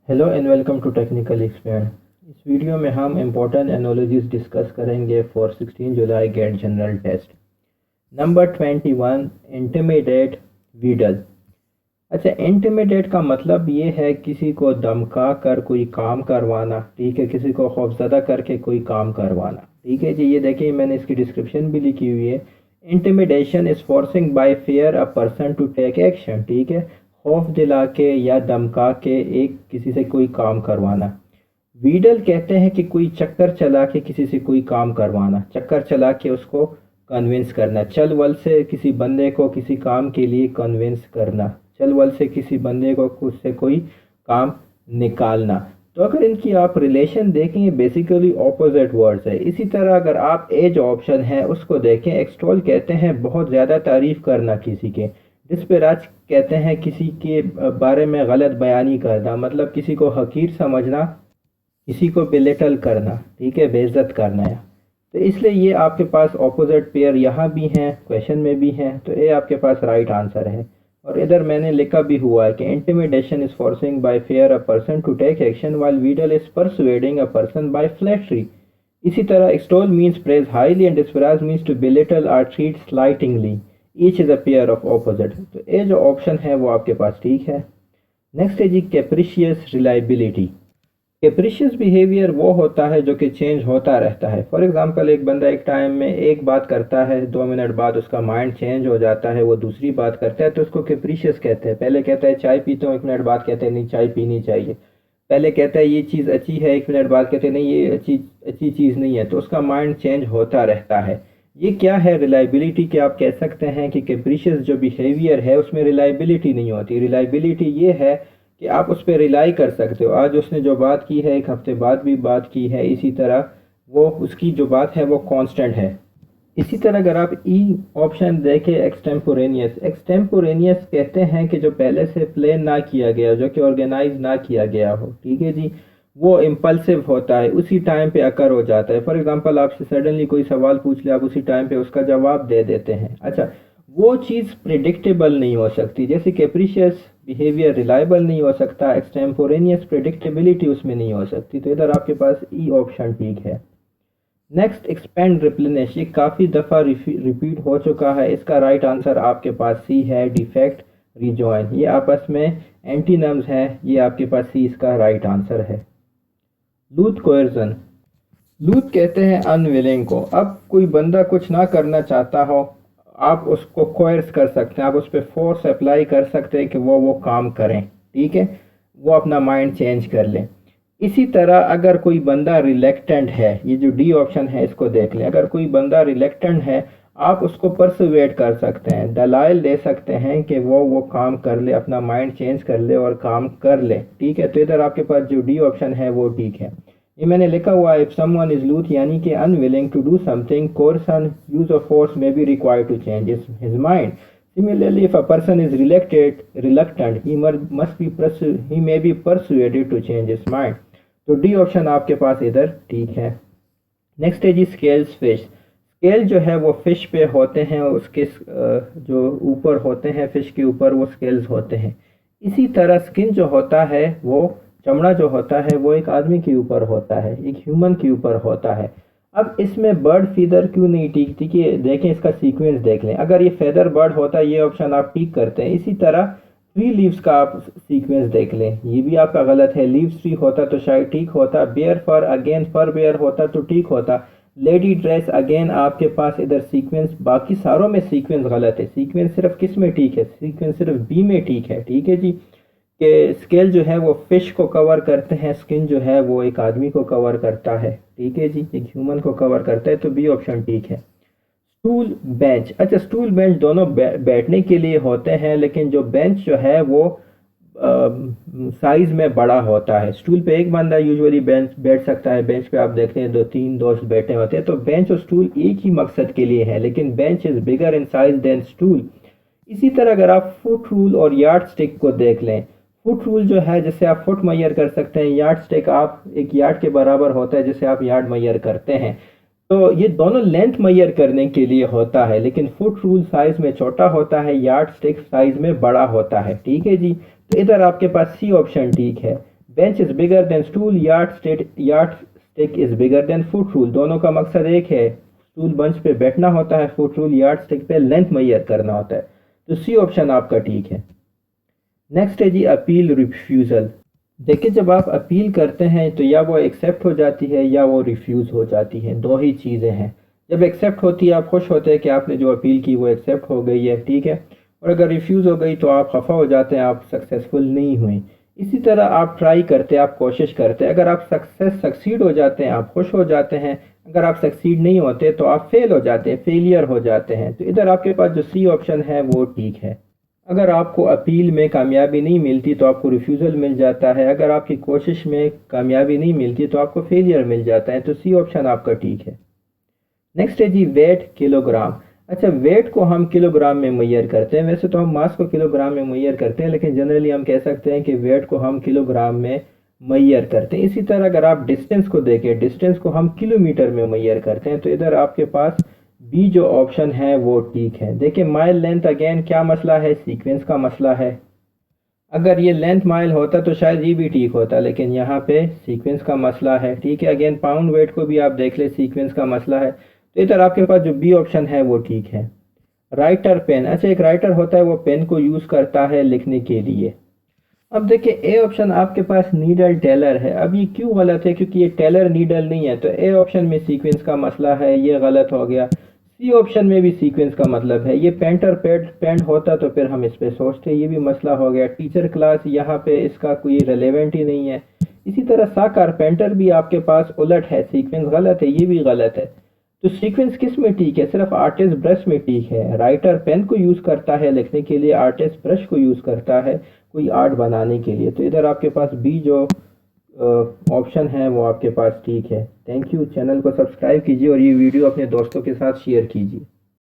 Hello and welcome to technical explain. इस video में हम इम्पोर्टेंट एनालॉजीज डिस्कस करेंगे फॉर 16 जुलाई GATE general test. Number 21 intimidate wheedle. अच्छा, इंटिमिडेट का मतलब ये है किसी को धमका कर कोई काम करवाना, ठीक है, किसी को खौफजदा करके कोई काम करवाना, ठीक है जी। ये देखिए मैंने इसकी डिस्क्रिप्शन भी लिखी हुई है। Intimidation is forcing by fear a person to take action, ठीक है, खौफ दिला के या धमका के एक किसी से कोई काम करवाना। वीडल कहते हैं कि कोई चक्कर चला के किसी से कोई काम करवाना, चक्कर चला के उसको कन्विंस करना, चल वल से किसी बंदे को किसी काम के लिए कन्विंस करना, चल वल से किसी बंदे को उससे कोई काम निकालना। तो अगर इनकी आप रिलेशन देखें बेसिकली ऑपोजिट वर्ड्स है। इसी तरह अगर आप ए जो ऑप्शन है उसको देखें, एक्सटॉल कहते हैं बहुत ज़्यादा तारीफ करना किसी के, डिस्पैराज कहते हैं किसी के बारे में गलत बयानी करना, मतलब किसी को हकीर समझना, किसी को बेलिटल करना, ठीक है, बेइज्जत करना है। तो इसलिए ये आपके पास ऑपोजिट पेयर यहाँ भी हैं, क्वेश्चन में भी हैं, तो ये आपके पास राइट आंसर है। और इधर मैंने लिखा भी हुआ है कि intimidation is forcing by fear a person to take action while wheedle is persuading a person by flattery. इसी तरह extol means praise highly and disparage means to belittle और treat slightingly. Each is a pair of opposite. तो ये जो option है वो आपके पास ठीक है। नेक्स्ट है जी कैप्रिशियस रिलायबिलिटी। कैप्रिशियस बिहेवियर वो होता है जो कि चेंज होता रहता है। फॉर एग्जांपल एक बंदा एक टाइम में एक बात करता है, 2 मिनट बाद उसका माइंड चेंज हो जाता है, वो दूसरी बात करता है, तो उसको कैप्रिशियस कहते हैं। पहले कहता है चाय पीता हूँ, 1 मिनट बाद कहते हैं नहीं चाय पीनी चाहिए। पहले कहता है ये चीज़ अच्छी है, 1 मिनट बाद कहते हैं नहीं ये अच्छी चीज़ नहीं है। तो उसका माइंड चेंज होता रहता है। ये क्या है, रिलायबिलिटी के आप कह सकते हैं कि कैप्रिशियस जो बिहेवियर है उसमें रिलायबिलिटी नहीं होती। रिलायबिलिटी ये है कि आप उस पर रिलाई कर सकते हो। आज उसने जो बात की है 1 हफ्ते बाद भी बात की है, इसी तरह वो उसकी जो बात है वो कांस्टेंट है। इसी तरह अगर आप ई ऑप्शन देखें एक्सटेम्पोरेनियस, एक्सटेम्पोरेनियस कहते हैं कि जो पहले से प्लान ना किया गया, जो कि ऑर्गेनाइज ना किया गया हो, ठीक है जी, वो इम्पल्सिव होता है, उसी टाइम पे अकर हो जाता है। फॉर एग्जांपल आपसे सडनली कोई सवाल पूछ लिया, आप उसी टाइम पे उसका जवाब दे देते हैं। अच्छा, वो चीज़ प्रिडिक्टेबल नहीं हो सकती, जैसे कैप्रिशियस बिहेवियर रिलायबल नहीं हो सकता, एक्सटेम्पोरेनियस प्रिडिक्टेबिलिटी उसमें नहीं हो सकती। तो इधर आपके पास ई ऑप्शन ठीक है। नेक्स्ट एक्सपेंड रिप्लेनिश, ये काफ़ी दफ़ा रिपीट हो चुका है। इसका राइट आंसर आपके पास सी है, डिफेक्ट रिजॉइन। ये आपस में एंटीनम्स हैं, ये आपके पास सी इसका राइट आंसर है। लूथ कोयर्जन, लूथ कहते हैं अनविलिंग को। अब कोई बंदा कुछ ना करना चाहता हो, आप उसको कोयर्स कर सकते हैं, आप उस पर फोर्स अप्लाई कर सकते हैं कि वो काम करें, ठीक है, वो अपना माइंड चेंज कर लें। इसी तरह अगर कोई बंदा रिलेक्टेंट है, ये जो डी ऑप्शन है इसको देख लें, अगर कोई बंदा रिलेक्टेंट है आप उसको परसुएट कर सकते हैं, दलाइल दे सकते हैं कि वो काम कर ले, अपना माइंड चेंज कर ले और काम कर ले, ठीक है। तो इधर आपके पास जो डी ऑप्शन है वो ठीक है। ये मैंने लिखा हुआ है, इफ समवन इज लूथ यानी कि unwilling to do something, coercion use of force may be required to change his mind. Similarly, if a person is reluctant, he may be persuaded to change his mind. तो D option आपके पास इधर ठीक है। Next है जी scales fish. Scale जो है वो fish पे होते हैं, उसके जो ऊपर होते हैं फिश के ऊपर वो स्केल्स होते हैं। इसी तरह स्किन जो होता है, वो चमड़ा जो होता है वो एक आदमी के ऊपर होता है, एक ह्यूमन के ऊपर होता है। अब इसमें बर्ड फीदर क्यों नहीं टिक थी कि देखें इसका सीक्वेंस देख लें। अगर ये फेदर बर्ड होता ये ऑप्शन आप टिक करते हैं। इसी तरह ट्री लीव्स का आप सीक्वेंस देख लें, ये भी आपका गलत है। लीव्स ट्री होता तो शायद ठीक होता। Bear fur, again fur bear होता तो ठीक होता। लेडी ड्रेस, अगेन आपके पास इधर सीक्वेंस, बाकी सारों में सीक्वेंस गलत है। सीक्वेंस सिर्फ किस में ठीक है, सीक्वेंस सिर्फ बी में ठीक है, ठीक है जी। कि स्केल जो है वो फिश को कवर करते हैं, स्किन जो है वो एक आदमी को कवर करता है, ठीक है जी, एक ह्यूमन को कवर करता है। तो बी ऑप्शन ठीक है। स्टूल बेंच, अच्छा स्टूल बेंच दोनों बैठने के लिए होते हैं, लेकिन जो बेंच जो है वो साइज में बड़ा होता है। स्टूल पे एक बंदा यूजुअली बेंच बैठ सकता है, बेंच पे आप देखते हैं 2-3 दोस्त बैठे होते हैं। तो बेंच और स्टूल एक ही मकसद के लिए है, लेकिन bench is bigger in size than stool. इसी तरह अगर आप फुट रूल और यार्ड स्टिक को देख लें, फुट रूल जो है जिससे आप फुट मैयर कर सकते हैं, यार्ड स्टिक आप एक यार्ड के बराबर होता है जिससे आप यार्ड मैयर करते हैं। तो ये दोनों लेंथ मैयर करने के लिए होता है, लेकिन फुट रूल साइज में छोटा होता है, यार्ड स्टिक साइज में बड़ा होता है, ठीक है जी। तो इधर आपके पास सी ऑप्शन ठीक है। Bench is bigger than stool, yard stick is bigger than foot rule. दोनों का मकसद एक है, स्टूल बेंच पे बैठना होता है, फुट रूल यार्ड स्टिक पे लेंथ मैयर करना होता है। तो सी ऑप्शन आपका ठीक है। नेक्स्ट है जी अपील रिफ्यूज़ल। देखिए जब आप अपील करते हैं तो या वो एक्सेप्ट हो जाती है या वो रिफ्यूज़ हो जाती है, दो ही चीज़ें हैं। जब एक्सेप्ट होती है आप खुश होते हैं कि आपने जो अपील की वो एक्सेप्ट हो गई है, ठीक है, और अगर रिफ्यूज़ हो गई तो आप खफा हो जाते हैं, आप सक्सेसफुल नहीं हुए। इसी तरह आप ट्राई करते हैं, आप कोशिश करते हैं, अगर आप सक्सीड हो जाते हैं आप खुश हो जाते हैं, अगर आप सक्सीड नहीं होते तो आप फेल हो जाते हैं, फेलियर हो जाते हैं। तो इधर आपके पास जो सी ऑप्शन है वो ठीक है। अगर आपको अपील में कामयाबी नहीं मिलती तो आपको रिफ्यूज़ल मिल जाता है, अगर आपकी कोशिश में कामयाबी नहीं मिलती तो आपको फेलियर मिल जाता है। तो सी ऑप्शन आपका ठीक है। नेक्स्ट है जी वेट किलोग्राम। अच्छा, वेट को हम किलोग्राम में मैयर करते हैं, वैसे तो हम मास को किलोग्राम में मैयर करते हैं, लेकिन जनरली हम कह सकते हैं कि वेट को हम किलोग्राम में मैयर करते हैं। इसी तरह अगर आप डिस्टेंस को देखें, डिस्टेंस को हम किलोमीटर में मैयर करते हैं। तो इधर आपके पास बी जो ऑप्शन है वो ठीक है। देखिए माइल लेंथ अगेन क्या मसला है, सीक्वेंस का मसला है। अगर ये लेंथ माइल होता तो शायद ये भी ठीक होता, लेकिन यहाँ पे सीक्वेंस का मसला है, ठीक है। अगेन पाउंड वेट को भी आप देख ले, सीक्वेंस का मसला है। तो इधर आपके पास जो बी ऑप्शन है वो ठीक है। राइटर पेन, अच्छा एक राइटर होता है वो पेन को यूज़ करता है लिखने के लिए। अब देखिए ए ऑप्शन आपके पास नीडल टेलर है। अब ये क्यों गलत है, क्योंकि ये टेलर नीडल नहीं है। तो ए ऑप्शन में सीक्वेंस का मसला है, ये गलत हो गया। सी ऑप्शन में भी सीक्वेंस का मतलब है, ये पेंटर पेंट होता तो फिर हम इस पे सोचते, ये भी मसला हो गया। टीचर क्लास यहाँ पे इसका कोई रेलेवेंट ही नहीं है। इसी तरह सा कारपेंटर भी आपके पास उलट है, सीक्वेंस गलत है, ये भी गलत है। तो सीक्वेंस किस में ठीक है, सिर्फ आर्टिस्ट ब्रश में ठीक है। राइटर पेन को यूज़ करता है लिखने के लिए, आर्टिस्ट ब्रश को यूज़ करता है कोई आर्ट बनाने के लिए। तो इधर आपके पास बी जो ऑप्शन है वो आपके पास ठीक है। Thank you. चैनल को सब्सक्राइब कीजिए और ये वीडियो अपने दोस्तों के साथ शेयर कीजिए।